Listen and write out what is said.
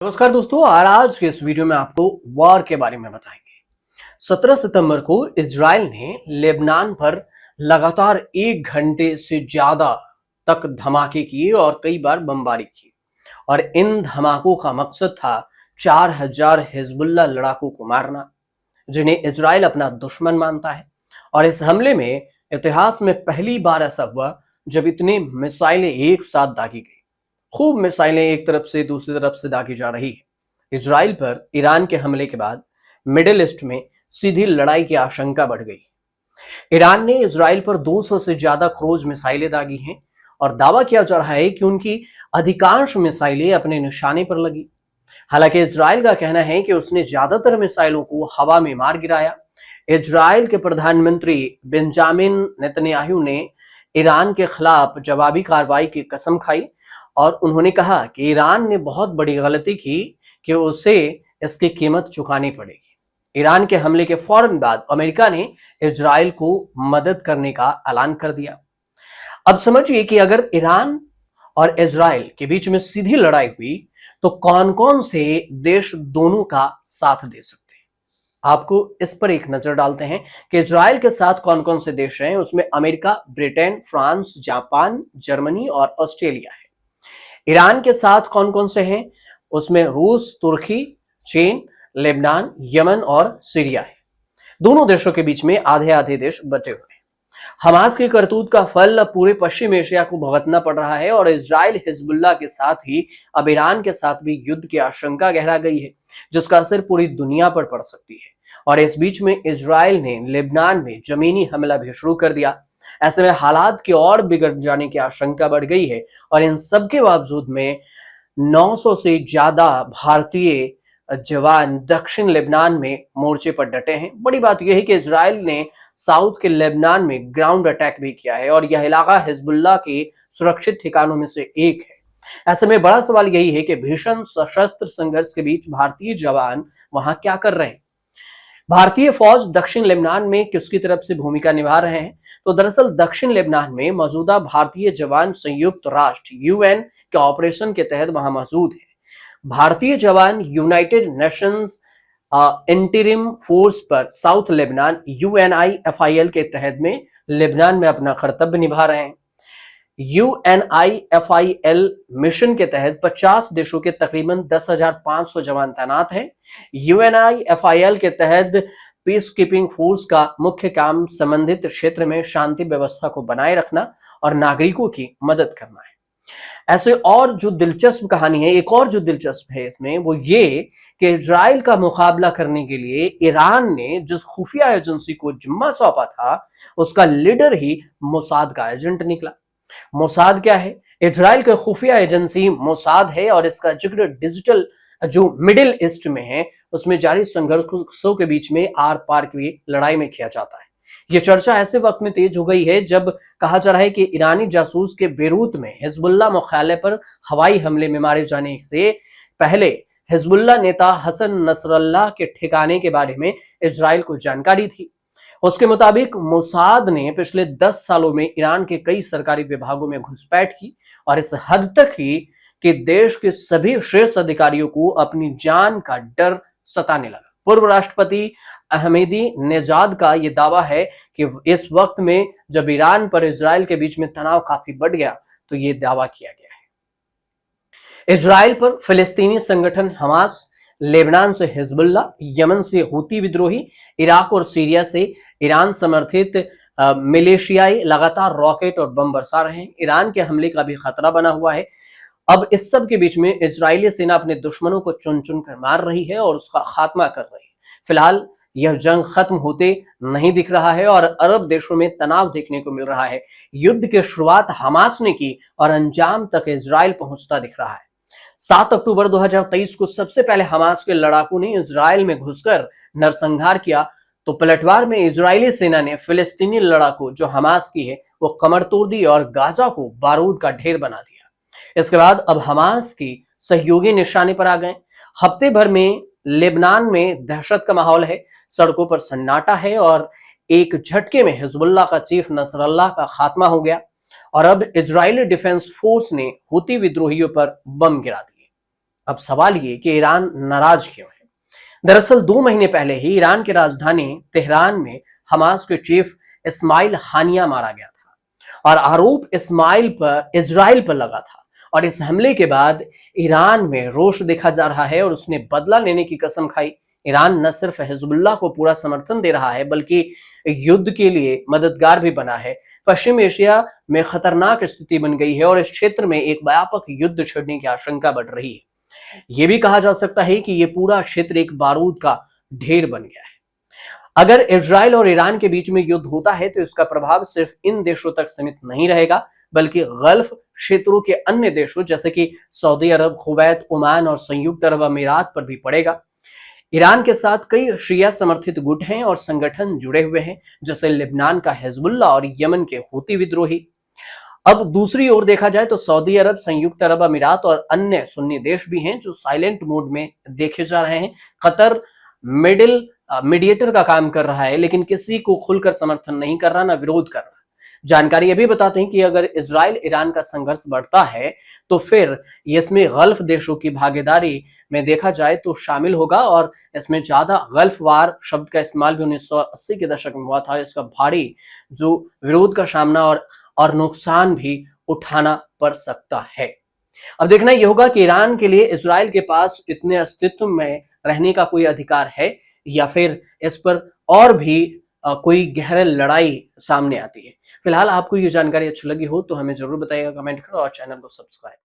नमस्कार दोस्तों, और आज के इस वीडियो में आपको वॉर के बारे में बताएंगे। 17 सितंबर को इजराइल ने लेबनान पर लगातार 1 घंटे से ज्यादा तक धमाके किए और कई बार बमबारी की। और इन धमाकों का मकसद था 4000 हिजबुल्लाह लड़ाकों को मारना, जिन्हें इजराइल अपना दुश्मन मानता है। और इस हमले में इतिहास में पहली बार ऐसा हुआ जब इतने मिसाइलें एक साथ दागी गई। खूब मिसाइलें एक तरफ से दूसरी तरफ से दागी जा रही है। इजराइल पर ईरान के हमले के बाद मिडिल ईस्ट में सीधी लड़ाई की आशंका बढ़ गई। ईरान ने इजराइल पर 200 से ज्यादा क्रूज मिसाइलें दागी हैं और दावा किया जा रहा है कि उनकी अधिकांश मिसाइलें अपने निशाने पर लगी। हालांकि इजराइल का कहना है कि उसने ज्यादातर मिसाइलों को हवा में मार गिराया। इजराइल के प्रधानमंत्री बेंजामिन नेतन्याहू ने ईरान के खिलाफ जवाबी कार्रवाई की कसम खाई और उन्होंने कहा कि ईरान ने बहुत बड़ी गलती की कि उसे इसकी कीमत चुकानी पड़ेगी। ईरान के हमले के फौरन बाद अमेरिका ने इजराइल को मदद करने का ऐलान कर दिया। अब समझिए कि अगर ईरान और इजराइल के बीच में सीधी लड़ाई हुई तो कौन कौन से देश दोनों का साथ दे सकते हैं। आपको इस पर एक नजर डालते हैं कि इजराइल के साथ कौन कौन से देश हैं। उसमें America, Britain, France, Japan, Germany और ऑस्ट्रेलिया है। ईरान के साथ कौन कौन से हैं? उसमें रूस, तुर्की, चीन, लेबनान, यमन और सीरिया है। दोनों देशों के बीच में आधे आधे देश बटे हुए हैं। हमास की करतूत का फल अब पूरे पश्चिम एशिया को भुगतना पड़ रहा है और इजराइल हिजबुल्लाह के साथ ही अब ईरान के साथ भी युद्ध की आशंका गहरा गई है, जिसका असर पूरी दुनिया पर पड़ सकती है। और इस बीच में इजराइल ने लेबनान में जमीनी हमला भी शुरू कर दिया। ऐसे में हालात के और बिगड़ जाने की आशंका बढ़ गई है। और इन सब के बावजूद में 900 से ज्यादा भारतीय जवान दक्षिण लेबनान में मोर्चे पर डटे हैं। बड़ी बात यह है कि इजराइल ने साउथ के लेबनान में ग्राउंड अटैक भी किया है और यह इलाका हिजबुल्लाह के सुरक्षित ठिकानों में से एक है। ऐसे में बड़ा सवाल यही है कि भीषण सशस्त्र संघर्ष के बीच भारतीय जवान वहां क्या कर रहे हैं। भारतीय फौज दक्षिण लेबनान में किसकी तरफ से भूमिका निभा रहे हैं? तो दरअसल दक्षिण लेबनान में मौजूदा भारतीय जवान संयुक्त राष्ट्र यूएन के ऑपरेशन के तहत वहां मौजूद है। भारतीय जवान यूनाइटेड नेशंस इंटरिम फोर्स पर साउथ लेबनान यूएनआईएफआईएल के तहत में लेबनान में अपना कर्तव्य निभा रहे हैं। यूएनआईएफआईएल मिशन के तहत 50 देशों के तकरीबन 10,500 जवान तैनात हैं। यूएनआईएफआईएल के तहत पीस कीपिंग फोर्स का मुख्य काम संबंधित क्षेत्र में शांति व्यवस्था को बनाए रखना और नागरिकों की मदद करना है। ऐसे और जो दिलचस्प कहानी है, एक और जो दिलचस्प है इसमें, वो ये कि इजराइल का मुकाबला करने के लिए ईरान ने जिस खुफिया एजेंसी को जिम्मा सौंपा था, उसका लीडर ही मोसाद का एजेंट निकला। मोसाद क्या है? इजराइल के खुफिया एजेंसी मोसाद है और इसका जिक्र डिजिटल जो मिडिल ईस्ट में है उसमें जारी संघर्षों के बीच में आर पार की लड़ाई में किया जाता है। यह चर्चा ऐसे वक्त में तेज हो गई है जब कहा जा रहा है कि ईरानी जासूस के बेरूत में हिजबुल्लाह मुख्यालय पर हवाई हमले में मारे जाने से पहले हिजबुल्लाह नेता हसन नसरल्लाह के ठिकाने के बारे में इजराइल को जानकारी थी। उसके मुताबिक मोसाद ने पिछले 10 सालों में ईरान के कई सरकारी विभागों में घुसपैठ की और इस हद तक ही कि देश के सभी शीर्ष अधिकारियों को अपनी जान का डर सताने लगा। पूर्व राष्ट्रपति अहमदी नेजाद का यह दावा है कि इस वक्त में जब ईरान पर इजराइल के बीच में तनाव काफी बढ़ गया तो यह दावा किया गया है। इजराइल पर फिलिस्तीनी संगठन हमास, लेबनान से हिजबुल्लाह, यमन से हूती विद्रोही, इराक और सीरिया से ईरान समर्थित मिलिशियाई लगातार रॉकेट और बम बरसा रहे हैं। ईरान के हमले का भी खतरा बना हुआ है। अब इस सब के बीच में इजरायली सेना अपने दुश्मनों को चुन चुन कर मार रही है और उसका खात्मा कर रही है। फिलहाल यह जंग खत्म होते नहीं दिख रहा है और अरब देशों में तनाव देखने को मिल रहा है। युद्ध की शुरुआत हमास ने की और अंजाम तक इजराइल पहुंचता दिख रहा है। 7 अक्टूबर 2023 को सबसे पहले हमास के लड़ाकों ने इजराइल में घुसकर नरसंहार किया तो पलटवार में इजरायली सेना ने फिलिस्तीनी लड़ाकू जो हमास की है वो कमर तोड़ दी और गाजा को बारूद का ढेर बना दिया। इसके बाद अब हमास की सहयोगी निशाने पर आ गए। हफ्ते भर में लेबनान में दहशत का माहौल है, सड़कों पर सन्नाटा है और एक झटके में हिजबुल्लाह का चीफ नसरल्लाह का खात्मा हो गया और अब इजरायली डिफेंस फोर्स ने हूती विद्रोहियों पर बम गिरा दिए। अब सवाल ये कि ईरान नाराज क्यों है। दरअसल 2 महीने पहले ही ईरान की राजधानी तेहरान में हमास के चीफ इस्माइल हानिया मारा गया था और आरोप इजराइल पर लगा था। और इस हमले के बाद ईरान में रोष देखा जा रहा है और उसने बदला लेने की कसम खाई। ईरान न सिर्फ हिजबुल्लाह को पूरा समर्थन दे रहा है बल्कि युद्ध के लिए मददगार भी बना है। पश्चिम एशिया में खतरनाक स्थिति बन गई है और इस क्षेत्र में एक व्यापक युद्ध छिड़ने की आशंका बढ़ रही है। यह भी कहा जा सकता है कि यह पूरा क्षेत्र एक बारूद का ढेर बन गया है। अगर इजराइल और ईरान के बीच में युद्ध होता है तो इसका प्रभाव सिर्फ इन देशों तक सीमित नहीं रहेगा बल्कि गल्फ क्षेत्रों के अन्य देशों जैसे कि सऊदी अरब, कुवैत, ओमान और संयुक्त अरब अमीरात पर भी पड़ेगा। ईरान के साथ कई शिया समर्थित गुट हैं और संगठन जुड़े हुए हैं जैसे लेबनान का हिजबुल्लाह और यमन के हूती विद्रोही। अब दूसरी ओर देखा जाए तो सऊदी अरब, संयुक्त अरब अमीरात और अन्य सुन्नी देश भी हैं जो साइलेंट मोड में देखे जा रहे हैं। कतर मीडिएटर का काम कर रहा है लेकिन किसी को खुलकर समर्थन नहीं कर रहा, ना विरोध कर रहा। जानकारी ये भी बताते हैं कि अगर इजराइल ईरान का संघर्ष बढ़ता है तो फिर इसमें गल्फ देशों की भागीदारी में देखा जाए तो शामिल होगा और इसमें ज्यादा गल्फ वार शब्द का इस्तेमाल भी 1980 के दशक में हुआ था। इसका भारी जो विरोध का सामना और नुकसान भी उठाना पड़ सकता है। अब देखना यह होगा कि ईरान के लिए इजराइल के पास इतने अस्तित्व में रहने का कोई अधिकार है या फिर इस पर और भी कोई गहरी लड़ाई सामने आती है। फिलहाल आपको ये जानकारी अच्छी लगी हो तो हमें जरूर बताइएगा कमेंट करो और चैनल को सब्सक्राइब